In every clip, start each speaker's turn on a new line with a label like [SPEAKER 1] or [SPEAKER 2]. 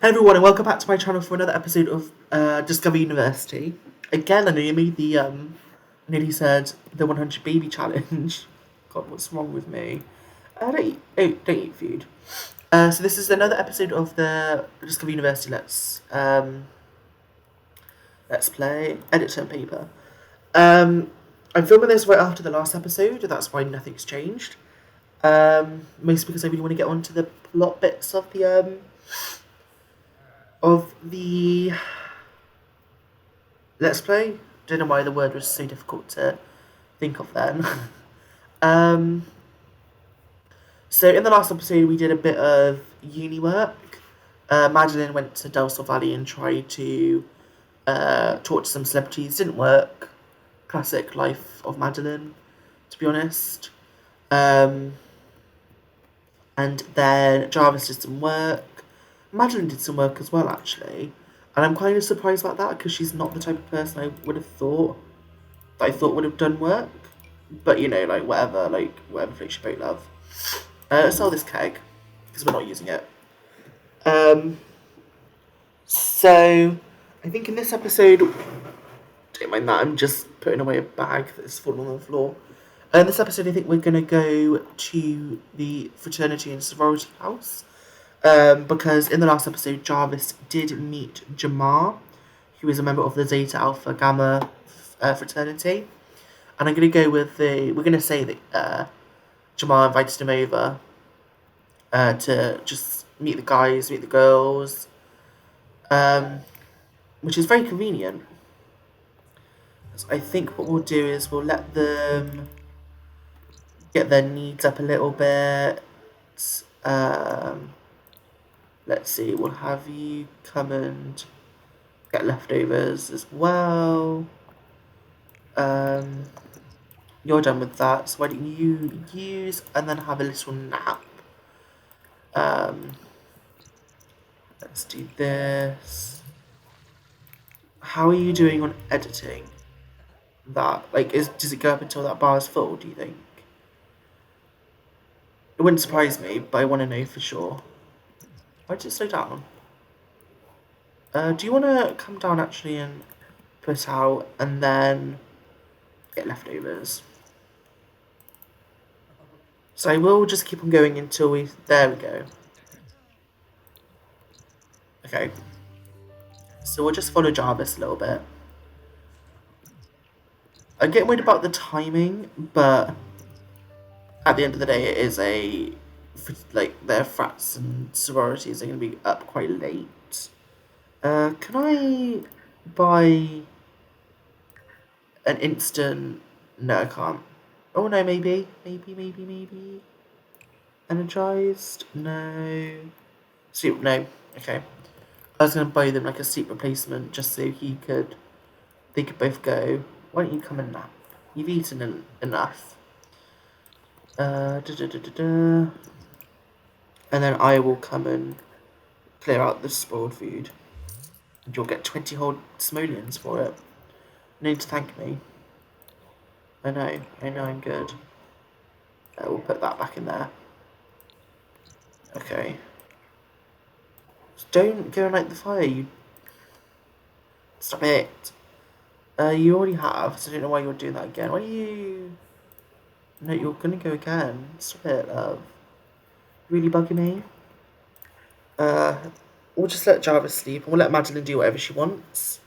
[SPEAKER 1] Hey everyone, and welcome back to my channel for another episode of Discover University. Again, I nearly nearly said the 100 baby challenge. God, what's wrong with me? Don't eat food. So this is another episode of the Discover University Let's Play Editor and Paper. I'm filming this right after the last episode, and that's why nothing's changed. Mostly because I really want to get on to the plot bits of the Let's Play. Don't know why the word was so difficult to think of then. um, so in the last episode, we did a bit of uni work. Madeline went to Del Sol Valley and tried to talk to some celebrities. Didn't work. Classic life of Madeline, to be honest. And then Jarvis did some work. Madeline did some work as well, actually. And I'm kind of surprised about that because she's not the type of person I would have thought that I thought would have done work. But whatever floats your boat, love. Let's sell this keg because we're not using it. So I think in this episode, don't mind that, I'm just putting away a bag that's fallen on the floor. In this episode, I think we're going to go to the fraternity and sorority house. Because in the last episode, Jarvis did meet Jamar, who is a member of the Zeta Alpha Gamma fraternity. And I'm going to go with we're going to say that Jamar invited him over to just meet the guys, meet the girls, which is very convenient. So I think what we'll do is we'll let them get their needs up a little bit. Let's see, we'll have you come and get leftovers as well. You're done with that, so why don't you use and then have a little nap? Let's do this. How are you doing on editing? Does it go up until that bar is full, do you think? It wouldn't surprise me, but I want to know for sure. Why did it slow down? Do you want to come down actually and put out and then get leftovers? So I will just keep on going until there we go. Okay. So we'll just follow Jarvis a little bit. I get worried about the timing, but at the end of the day, it is their frats and sororities are going to be up quite late. Can I buy an instant? No, I can't. Oh no, maybe. Energized? No. Sleep? No. Okay. I was going to buy them like a sleep replacement just so they could both go. Why don't you come and nap? You've eaten enough. And then I will come and clear out the spoiled food. And you'll get 20 whole simoleons for it. No need to thank me. I know I'm good. We'll put that back in there. Okay. Just don't go and light the fire, you... Stop it. You already have, so I don't know why you're doing that again. Why are you... No, you're gonna go again. Stop it, love. Really bugging me? We'll just let Jarvis sleep, and we'll let Madeline do whatever she wants.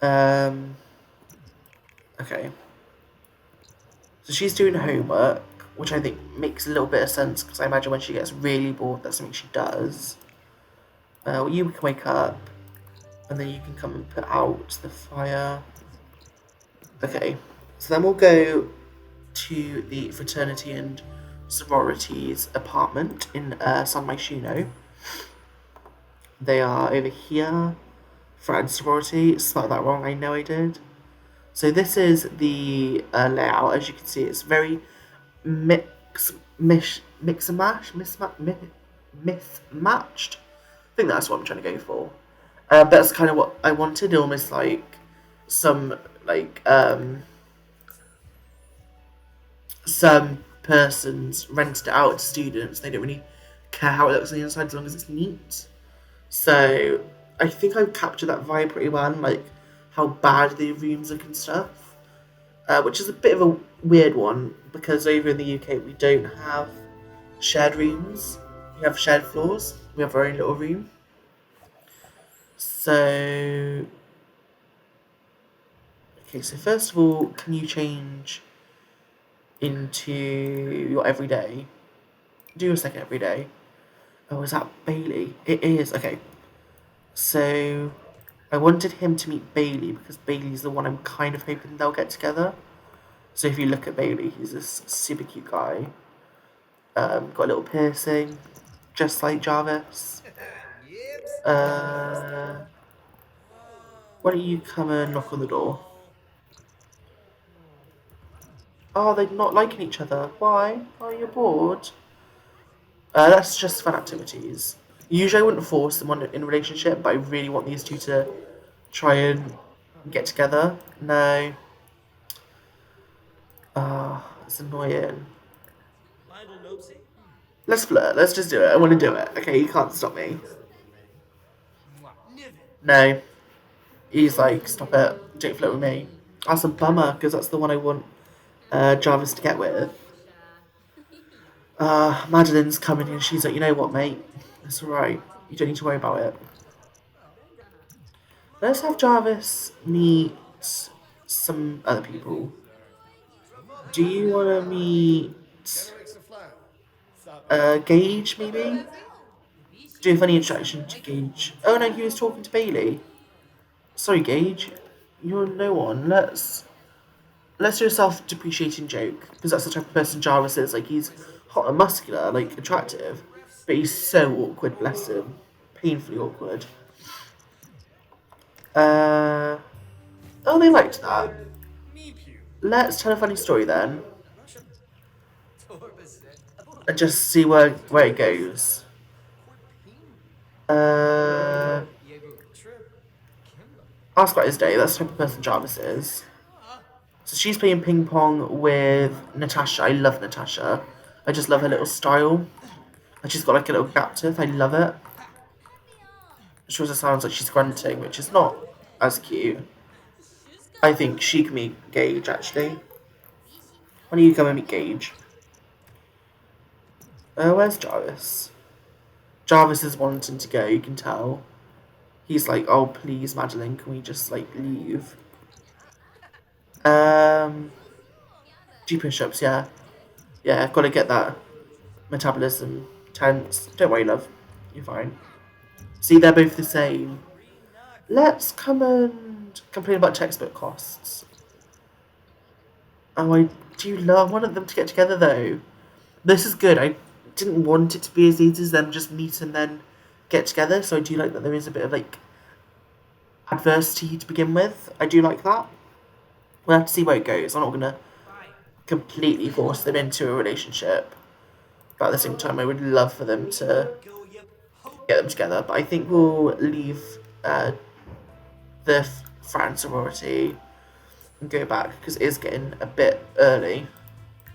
[SPEAKER 1] Okay. So she's doing homework, which I think makes a little bit of sense, because I imagine when she gets really bored, that's something she does. You can wake up, and then you can come and put out the fire. Okay, so then we'll go to the fraternity and sororities apartment in San Myshuno. They are over here. Frat and sorority. Spelled that wrong, I know I did. So this is the layout. As you can see, it's very mix and mash, mismatched. I think that's what I'm trying to go for. That's kind of what I wanted, almost like some some persons rented it out to students. They don't really care how it looks on the inside as long as it's neat. So I think I've captured that vibe pretty well, and like how bad the rooms look and stuff. Which is a bit of a weird one because over in the UK we don't have shared rooms. We have shared floors. We have our own little room. So okay, so first of all, can you change into your everyday? Do a second everyday. Oh, is that Bailey? It is. Okay. So I wanted him to meet Bailey because Bailey's the one I'm kind of hoping they'll get together. So if you look at Bailey, he's this super cute guy. Got a little piercing, just like Jarvis. Uh, why don't you come and knock on the door? Oh, they're not liking each other. Why? Oh, you're bored. That's just fun activities. Usually I wouldn't force them on in a relationship, but I really want these two to try and get together. No. It's annoying. Let's flirt. Let's just do it. I want to do it. Okay, you can't stop me. No. He's like, stop it. Don't flirt with me. That's a bummer, because that's the one I want Jarvis to get with. Madeline's coming and she's like, you know what, mate? It's alright. You don't need to worry about it. Let's have Jarvis meet some other people. Do you want to meet Gage, maybe? Do a funny introduction to Gage. Oh no, he was talking to Bailey. Sorry, Gage. You're no one. Let's do a self-depreciating joke, because that's the type of person Jarvis is. Like, he's hot and muscular, like, attractive, but he's so awkward, bless him. Painfully awkward. Oh, they liked that. Let's tell a funny story then. And just see where it goes. Ask about his day, that's the type of person Jarvis is. So she's playing ping pong with Natasha. I love Natasha. I just love her little style. And she's got like a little gap tooth. I love it. She also sounds like she's grunting, which is not as cute. I think she can meet Gage, actually. Why don't you come and meet Gage? Where's Jarvis? Jarvis is wanting to go, you can tell. He's like, oh, please, Madeline, can we just, like, leave? Do push-ups, yeah. Yeah, I've got to get that metabolism tense. Don't worry, love. You're fine. See, they're both the same. Let's come and complain about textbook costs. Oh, I do love one of them to get together, though. This is good. I didn't want it to be as easy as them just meet and then get together, so I do like that there is a bit of, like, adversity to begin with. I do like that. We'll have to see where it goes. I'm not going to completely force them into a relationship. But at the same time, I would love for them to get them together. But I think we'll leave the Fran sorority and go back because it is getting a bit early.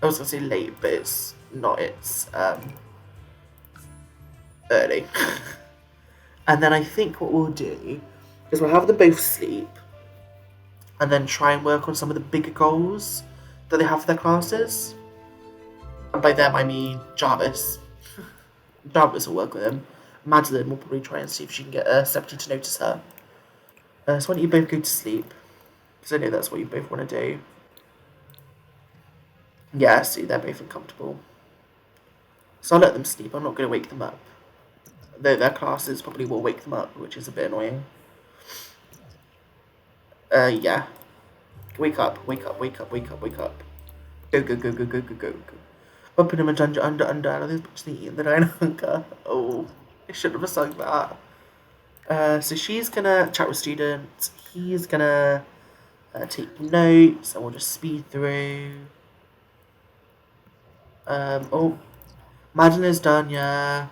[SPEAKER 1] I was going to say late, but it's not. It's early. And then I think what we'll do is we'll have them both sleep and then try and work on some of the bigger goals that they have for their classes. And by them, I mean Jarvis. Jarvis will work with him. Madeline will probably try and see if she can get Septi to notice her. So why don't you both go to sleep? Because I know that's what you both want to do. Yeah, see, they're both uncomfortable. So I'll let them sleep. I'm not going to wake them up. Though their classes probably will wake them up, which is a bit annoying. Yeah. Wake up, wake up, wake up, wake up, wake up. Go, go, go, go, go, go, go, go. Open him and under. Are those books eating the dino hunker? Oh, I shouldn't have sung that. So she's gonna chat with students. He's gonna take notes, and we'll just speed through. Oh, Madeline is done, yeah.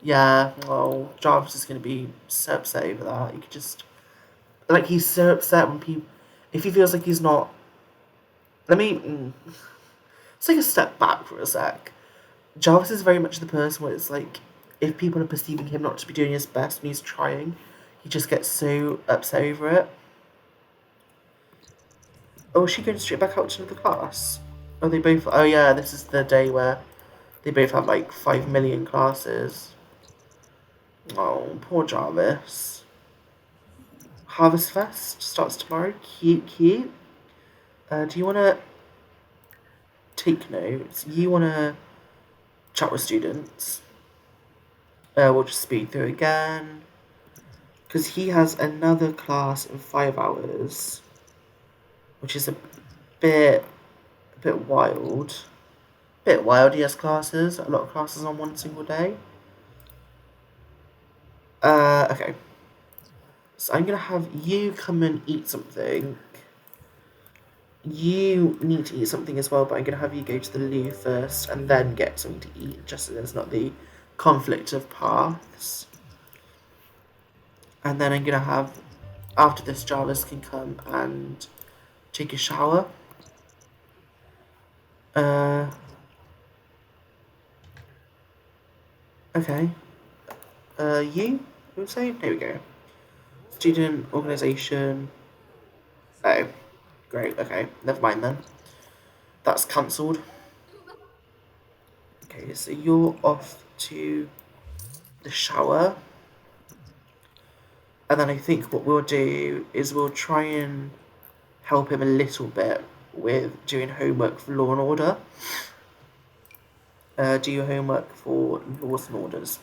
[SPEAKER 1] Yeah, well, Jarvis is gonna be so upset over that. You could just... Like, he's so upset when people... If he feels like he's not... Let me... Let's take a step back for a sec. Jarvis is very much the person where it's like, if people are perceiving him not to be doing his best and he's trying, he just gets so upset over it. Oh, is she going straight back out to another class? Oh, they both. Oh, yeah, this is the day where they both have like 5 million classes. Oh, poor Jarvis. Harvest Fest starts tomorrow. Cute, cute. Do you want to take notes? You want to chat with students? We'll just speed through again. Because he has another class in 5 hours, which is a bit wild. Bit wild, he has classes. A lot of classes on one single day. Okay. So I'm going to have you come and eat something. You need to eat something as well, but I'm going to have you go to the loo first and then get something to eat, just so there's not the conflict of paths. And then I'm going to have, after this, Jarvis can come and take a shower. Okay. You would say? There we go. Student organisation. Oh, great. Okay, never mind then. That's cancelled. Okay, so you're off to the shower. And then I think what we'll do is we'll try and help him a little bit with doing homework for Law and Order. Do your homework for Laws and Orders.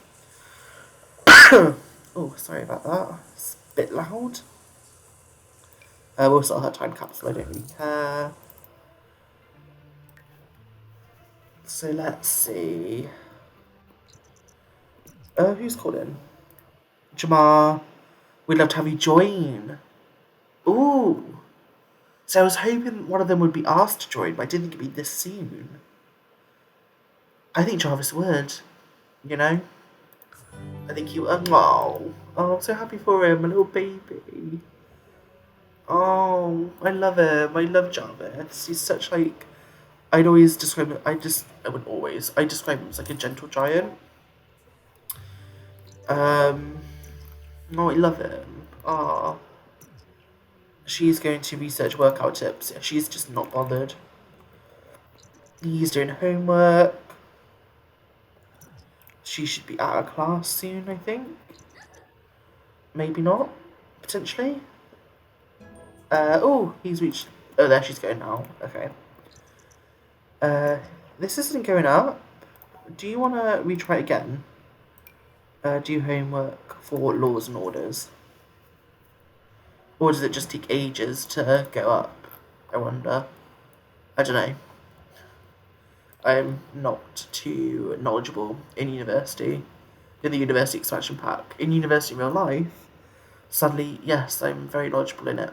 [SPEAKER 1] Oh, sorry about that. It's a bit loud. We'll sell her time capsule, I don't really care. So let's see. Who's calling? Jamar, we'd love to have you join. Ooh. So I was hoping one of them would be asked to join, but I didn't think it'd be this soon. I think Jarvis would. You know? I think you... Oh, I'm so happy for him, a little baby. Oh, I love him. I love Jarvis. He's such like... I'd always describe him... I wouldn't always. I describe him as like a gentle giant. Oh, I love him. Ah. She's going to research workout tips. She's just not bothered. He's doing homework. She should be out of class soon, I think. Maybe not. Potentially. Oh, he's reached... Oh, there she's going now. Okay. This isn't going up. Do you want to retry it again? Do homework for Laws and Orders. Or does it just take ages to go up? I wonder. I don't know. I'm not too knowledgeable in university. In the university expansion pack. In university real life, sadly, yes, I'm very knowledgeable in it.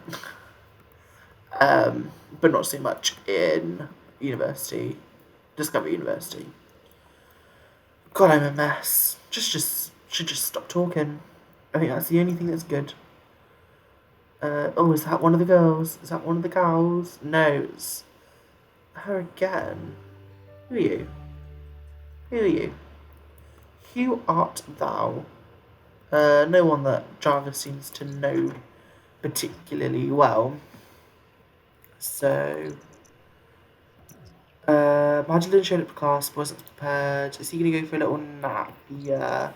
[SPEAKER 1] But not so much in university. Discovery University. God, I'm a mess. Should just stop talking. I think that's the only thing that's good. Oh, is that one of the girls? Is that one of the gals? No, it's her again. Who are you? Who are you? Who art thou? No one that Jarvis seems to know particularly well. So, Madeline showed up to class, wasn't prepared. Is he gonna go for a little nap? Yeah.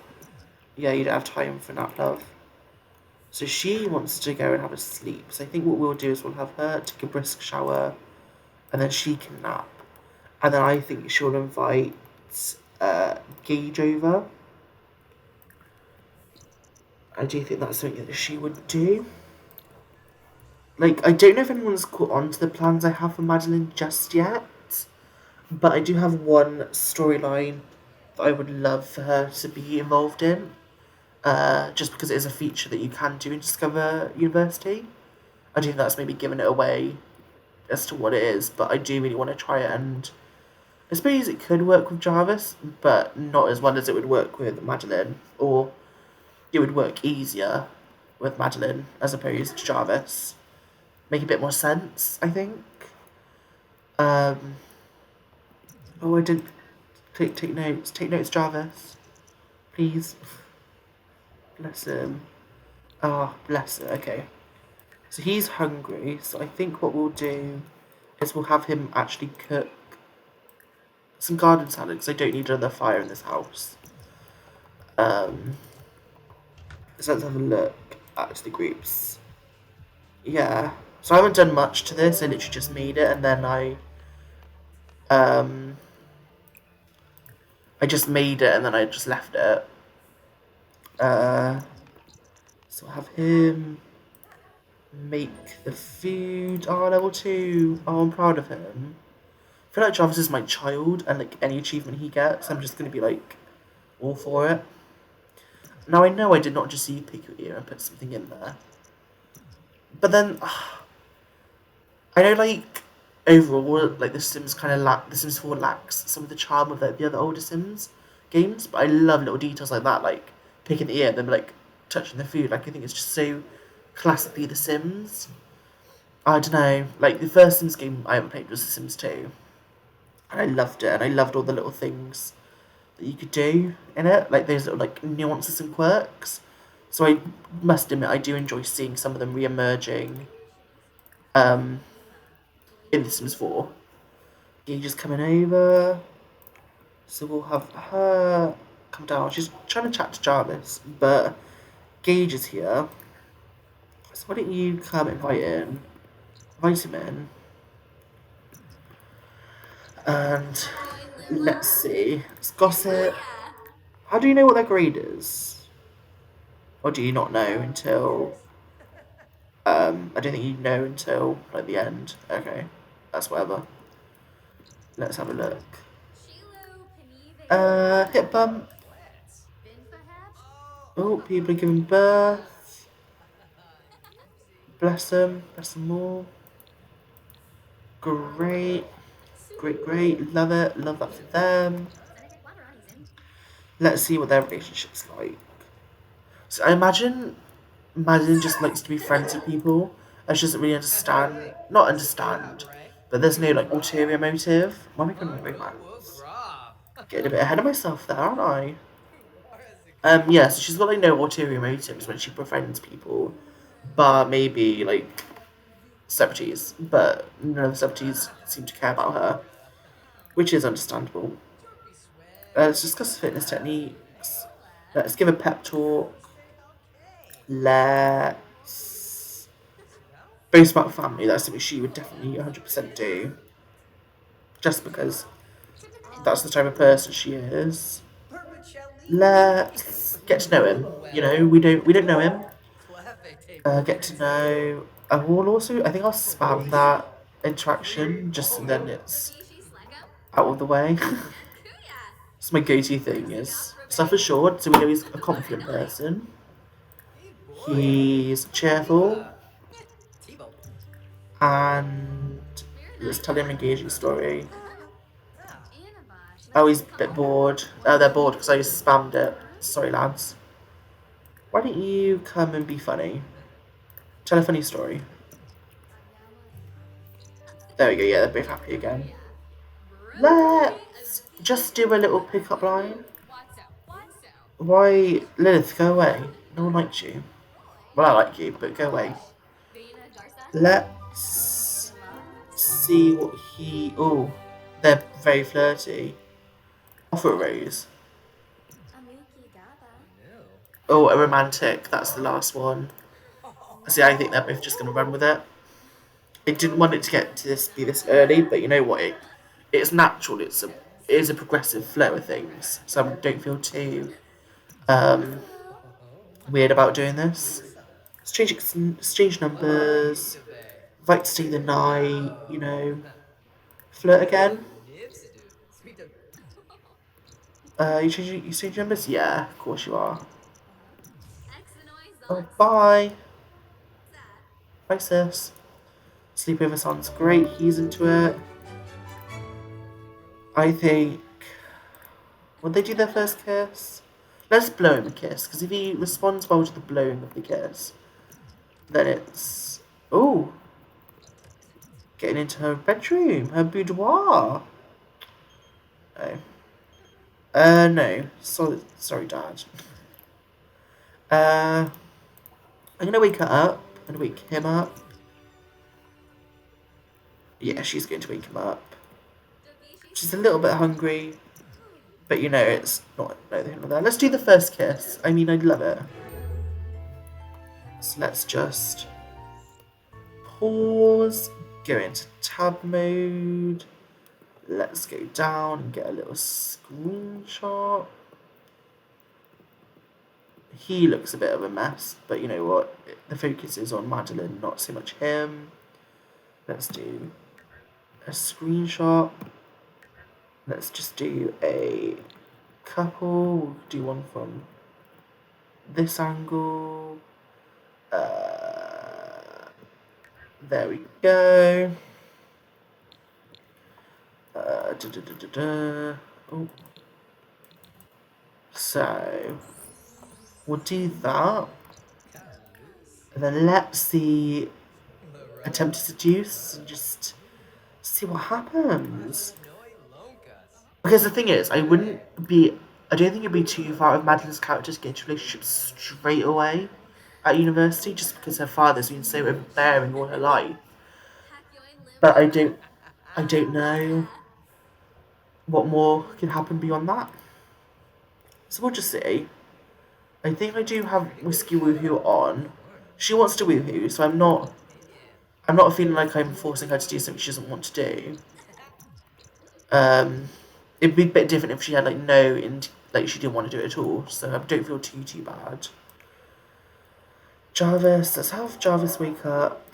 [SPEAKER 1] Yeah, you don't have time for a nap, love. So she wants to go and have a sleep. So I think what we'll do is we'll have her take a brisk shower, and then she can nap. And then I think she'll invite Gage over. I do think that's something that she would do. Like, I don't know if anyone's caught on to the plans I have for Madeline just yet, but I do have one storyline that I would love for her to be involved in. Just because it is a feature that you can do in Discover University. I do think that's maybe giving it away as to what it is, but I do really want to try it, and I suppose it could work with Jarvis, but not as well as it would work with Madeline, or it would work easier with Madeline as opposed to Jarvis. Make a bit more sense, I think. Oh, I didn't take notes. Take notes, Jarvis. Please. Bless him. Ah, oh, bless her. Okay. So he's hungry, so I think what we'll do is we'll have him actually cook some garden salad, because I don't need another fire in this house. So let's have a look at the groups. Yeah. So I haven't done much to this, I literally just made it, and then um, I just made it, and then I just left it. So I'll have him make the food. Oh, level 2. Oh, I'm proud of him. I feel like Jarvis is my child, and like any achievement he gets, I'm just gonna be like all for it. Now I know I did not just see pick your ear and put something in there, but then I know like overall like The Sims kind of The Sims 4 lacks some of the charm of the other older Sims games, but I love little details like that, like picking the ear and then like touching the food. Like I think it's just so classically The Sims. I don't know. Like the first Sims game I ever played was The Sims 2, and I loved it, and I loved all the little things that you could do in it, like those little like nuances and quirks. So I must admit I do enjoy seeing some of them re-emerging in The Sims 4. Gage is coming over, so we'll have her come down. She's trying to chat to Jarvis, but Gage is here. So why don't you come invite him in, and let's see. Let's gossip. How do you know what their grade is? Or do you not know until... I don't think you know until, like, the end. Okay. That's whatever. Let's have a look. Hip bump. Oh, people are giving birth. Bless them. Bless them all. Great. Great, great. Love it. Love that for them. Let's see what their relationship's like. So I imagine Madeline just likes to be friends with people. And she doesn't really understand. Not understand. But there's no, like, ulterior motive. Why am I going to romance? Getting a bit ahead of myself there, aren't I? Yeah, so she's got, like, no ulterior motives when she befriends people. But maybe, like, celebrities. But none of the celebrities seem to care about her. Which is understandable. Let's discuss fitness techniques. Let's give a pep talk. Let's boast about family. That's something she would definitely 100% do. Just because that's the type of person she is. Let's get to know him. You know, we don't know him. Get to know. I will also. I think I'll spam that interaction just so then it's out of the way. It's my go-to thing. Is self-assured, so we know he's a confident person. He's cheerful, and let's tell him an engaging story. Oh, he's a bit bored. Oh, they're bored because I spammed it. Sorry, lads. Why don't you come and be funny? Tell a funny story. There we go, yeah, they're both happy again. Let's just do a little pickup line. Why, Lilith, go away. No one likes you. Well, I like you, but go away. Let's see what he... Oh, they're very flirty. Offer a rose. Oh, a romantic. That's the last one. See, I think they're both just going to run with it. I didn't want it to get to be this early, but you know what? It's natural. It is a progressive flow of things, so I don't feel too weird about doing this. Exchange numbers. Invite to stay the night. You know, flirt again. You change numbers? Yeah, of course you are. Oh, bye. Bye, sis. Sleepover sounds great. He's into it. I think... Would they do their first kiss? Let's blow him a kiss, because if he responds well to the blowing of the kiss, then it's... Oh! Getting into her bedroom, her boudoir. Oh. No. Sorry, Dad. Uh, I'm gonna wake her up. I'm gonna wake him up. Yeah, she's going to wake him up. She's a little bit hungry, but you know, it's not neither here nor there. Let's do the first kiss. I mean, I'd love it. So let's just pause, go into tab mode. Let's go down and get a little screenshot. He looks a bit of a mess, but you know what? The focus is on Madeline, not so much him. Let's do a screenshot. Let's just do a couple. We'll do one from this angle. There we go. Oh. So we'll do that. And then let's see. Attempt to seduce and just see what happens. Because the thing is, I don't think it'd be too far of Madeline's character to get into a relationship straight away at university, just because her father's been so overbearing all her life. But I don't know what more can happen beyond that. So we'll just see. I think I do have Whiskey Woohoo on. She wants to woohoo, so I'm not feeling like I'm forcing her to do something she doesn't want to do. It'd be a bit different if she had like no, like she didn't want to do it at all. So I don't feel too bad. Jarvis, let's have Jarvis wake up,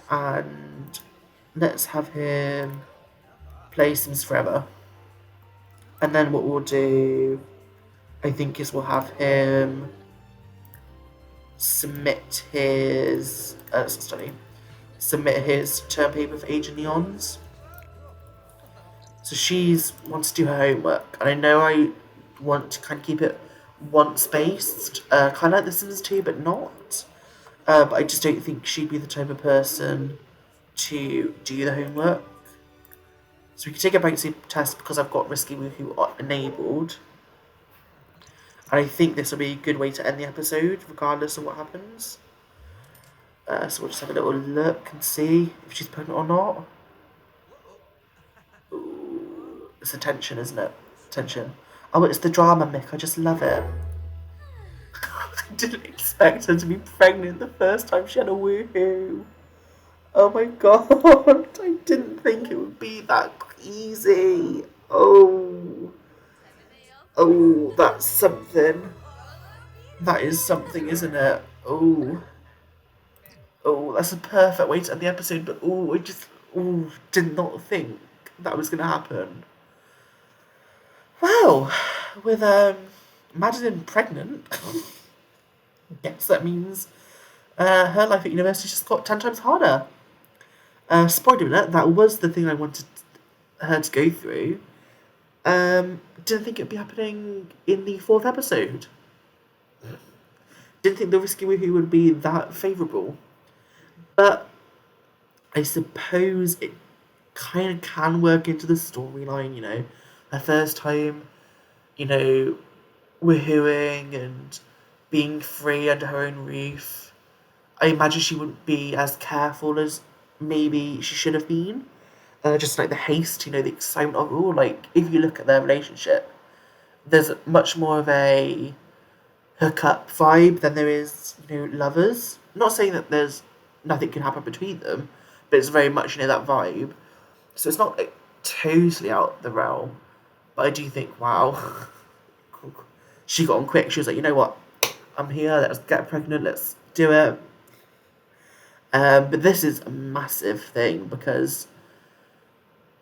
[SPEAKER 1] and let's have him play Sims Forever. And then what we'll do, I think, is we'll have him submit his term paper for Age of Neons. So she's wants to do her homework, and I know I want to kind of keep it once based, kind of like The Sims 2, but not. But I just don't think she'd be the type of person to do the homework. So we can take a pregnancy test because I've got Risky Woohoo enabled. And I think this will be a good way to end the episode, regardless of what happens. So we'll just have a little look and see if she's pregnant or not. Ooh, it's a tension, isn't it? Tension. Oh, it's the drama, Mick. I just love it. I didn't expect her to be pregnant the first time she had a woohoo. Oh my god. I didn't think it would be that easy. Oh. Oh, that's something. That is something, isn't it? Oh. Oh, that's a perfect way to end the episode, but I just did not think that was going to happen. Well, with Madeline pregnant, I guess that means her life at university just got 10 times harder. Spoiler alert, that was the thing I wanted her to go through. Didn't think it'd be happening in the 4th episode. Didn't think the Risky Woohoo would be that favourable. But I suppose it kind of can work into the storyline, you know. Her first time, you know, woohooing and being free under her own roof. I imagine she wouldn't be as careful as maybe she should have been. Just like the haste, you know, the excitement of like if you look at their relationship, there's much more of a hookup vibe than there is, you know, lovers. Not saying that there's nothing can happen between them, but it's very much, you know, that vibe. So it's not like, totally out the realm, but I do think, wow, she got on quick. She was like, you know what, I'm here. Let's get pregnant. Let's do it. But this is a massive thing because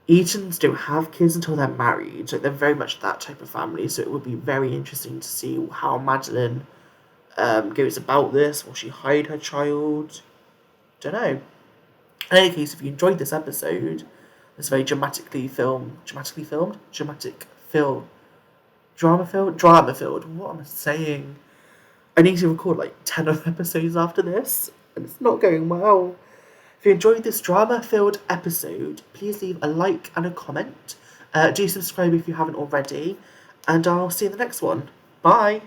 [SPEAKER 1] Eatons don't have kids until they're married. So they're very much that type of family. So it would be very interesting to see how Madeline goes about this. Will she hide her child? Don't know. In any case, if you enjoyed this episode, it's very drama filled. What am I saying? I need to record like 10 other episodes after this, and it's not going well. If you enjoyed this drama-filled episode, please leave a like and a comment. Do subscribe if you haven't already. and I'll see you in the next one. Bye!